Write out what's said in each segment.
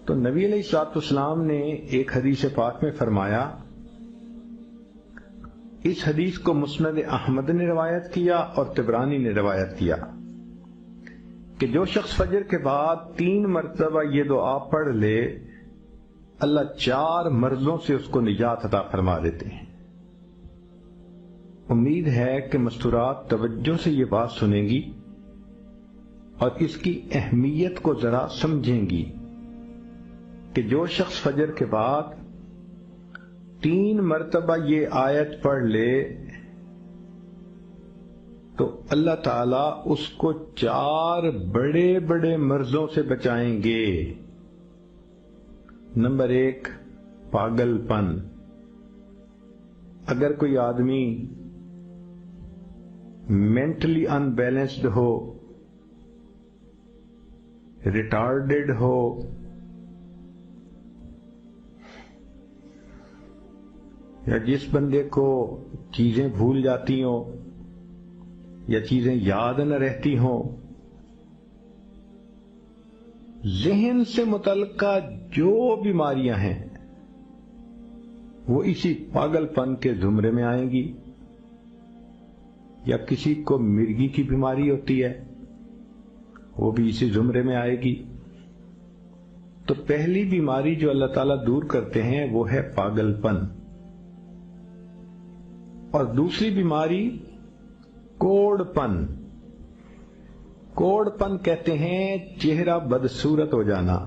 تو نبی علیہ الصلوۃ والسلام نے ایک حدیث پاک میں فرمایا، اس حدیث کو مسند احمد نے روایت کیا اور طبرانی نے روایت کیا کہ جو شخص فجر کے بعد 3 مرتبہ یہ دعا پڑھ لے، اللہ 4 مرضوں سے اس کو نجات عطا فرما دیتے ہیں۔ امید ہے کہ مستورات توجہ سے یہ بات سنیں گی اور اس کی اہمیت کو ذرا سمجھیں گی کہ جو شخص فجر کے بعد 3 مرتبہ یہ آیت پڑھ لے تو اللہ تعالیٰ اس کو 4 بڑے بڑے مرضوں سے بچائیں گے۔ نمبر 1، پاگل پن۔ اگر کوئی آدمی مینٹلی ان بیلنسڈ ہو، ریٹارڈڈ ہو، یا جس بندے کو چیزیں بھول جاتی ہوں یا چیزیں یاد نہ رہتی ہوں، ذہن سے متعلقہ جو بیماریاں ہیں وہ اسی پاگل پن کے زمرے میں آئیں گی۔ یا کسی کو مرگی کی بیماری ہوتی ہے، وہ بھی اسی زمرے میں آئے گی۔ تو پہلی بیماری جو اللہ تعالیٰ دور کرتے ہیں وہ ہے پاگل پن، اور دوسری بیماری کوڑ پن۔ کوڑ پن کہتے ہیں چہرہ بدصورت ہو جانا۔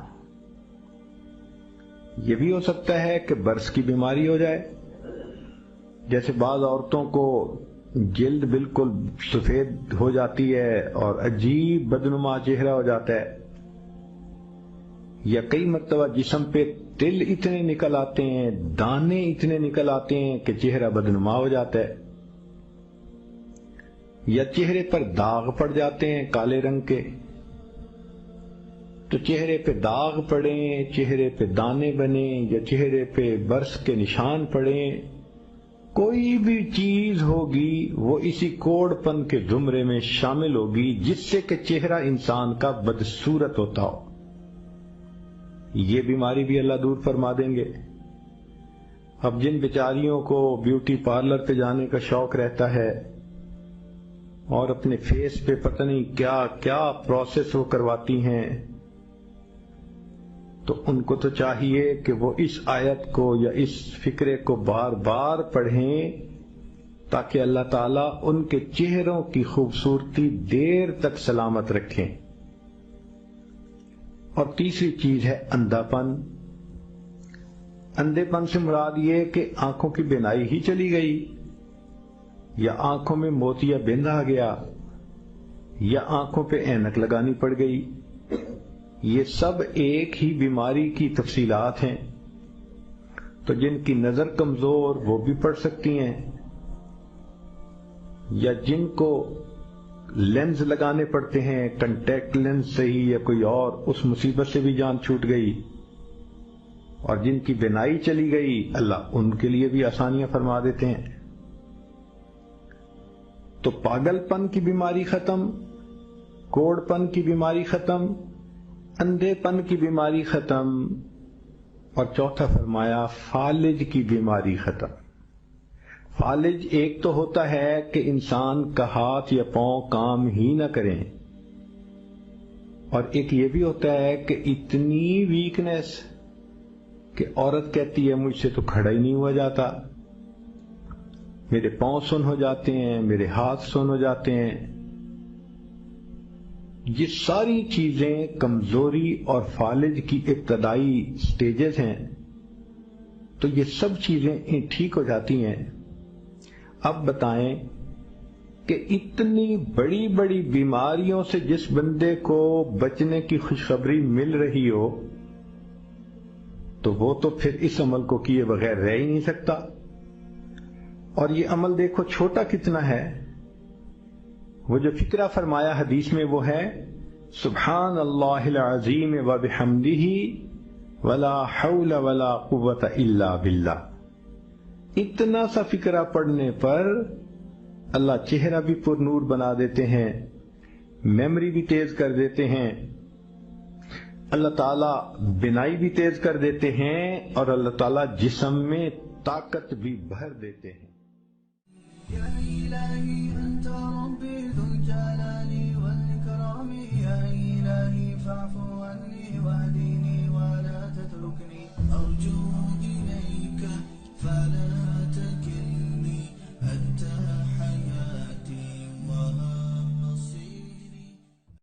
یہ بھی ہو سکتا ہے کہ برس کی بیماری ہو جائے، جیسے بعض عورتوں کو جلد بالکل سفید ہو جاتی ہے اور عجیب بدنما چہرہ ہو جاتا ہے، یا کئی مرتبہ جسم پہ تل اتنے نکل آتے ہیں، دانے اتنے نکل آتے ہیں کہ چہرہ بدنما ہو جاتا ہے، یا چہرے پر داغ پڑ جاتے ہیں کالے رنگ کے۔ تو چہرے پہ داغ پڑیں، چہرے پہ دانے بنیں، یا چہرے پہ برس کے نشان پڑیں، کوئی بھی چیز ہوگی وہ اسی کوڑ پن کے زمرے میں شامل ہوگی، جس سے کہ چہرہ انسان کا بدصورت ہوتا ہو۔ یہ بیماری بھی اللہ دور فرما دیں گے۔ اب جن بیچاریوں کو بیوٹی پارلر پہ جانے کا شوق رہتا ہے اور اپنے فیس پہ پتہ نہیں کیا کیا پروسیس وہ کرواتی ہیں، تو ان کو تو چاہیے کہ وہ اس آیت کو یا اس فکرے کو بار بار پڑھیں تاکہ اللہ تعالیٰ ان کے چہروں کی خوبصورتی دیر تک سلامت رکھیں۔ اور تیسری چیز ہے اندھا پن۔ اندھے پن سے مراد یہ کہ آنکھوں کی بینائی ہی چلی گئی، یا آنکھوں میں موتیا بند آ گیا، یا آنکھوں پہ اینک لگانی پڑ گئی۔ یہ سب ایک ہی بیماری کی تفصیلات ہیں۔ تو جن کی نظر کمزور وہ بھی پڑھ سکتی ہیں، یا جن کو لینز لگانے پڑتے ہیں، کنٹیکٹ لینز سے ہی یا کوئی اور، اس مصیبت سے بھی جان چھوٹ گئی۔ اور جن کی بینائی چلی گئی، اللہ ان کے لیے بھی آسانیاں فرما دیتے ہیں۔ تو پاگل پن کی بیماری ختم، کوڑ پن کی بیماری ختم، اندھے پن کی بیماری ختم، اور چوتھا فرمایا فالج کی بیماری ختم۔ فالج ایک تو ہوتا ہے کہ انسان کا ہاتھ یا پاؤں کام ہی نہ کریں، اور ایک یہ بھی ہوتا ہے کہ اتنی ویکنس کہ عورت کہتی ہے مجھ سے تو کھڑا ہی نہیں ہوا جاتا، میرے پاؤں سن ہو جاتے ہیں، میرے ہاتھ سن ہو جاتے ہیں۔ یہ ساری چیزیں کمزوری اور فالج کی ابتدائی سٹیجز ہیں۔ تو یہ سب چیزیں ٹھیک ہو جاتی ہیں۔ اب بتائیں کہ اتنی بڑی بڑی بیماریوں سے جس بندے کو بچنے کی خوشخبری مل رہی ہو تو وہ تو پھر اس عمل کو کیے بغیر رہ ہی نہیں سکتا۔ اور یہ عمل دیکھو چھوٹا کتنا ہے۔ وہ جو فکرہ فرمایا حدیث میں وہ ہے سبحان اللہ العظیم وبحمدہ ولا حول ولا قوت الا باللہ۔ اتنا سا فکرہ پڑھنے پر اللہ چہرہ بھی پر نور بنا دیتے ہیں، میموری بھی تیز کر دیتے ہیں۔ اللہ تعالیٰ بینائی بھی تیز کر دیتے ہیں اور اللہ تعالیٰ جسم میں طاقت بھی بھر دیتے ہیں.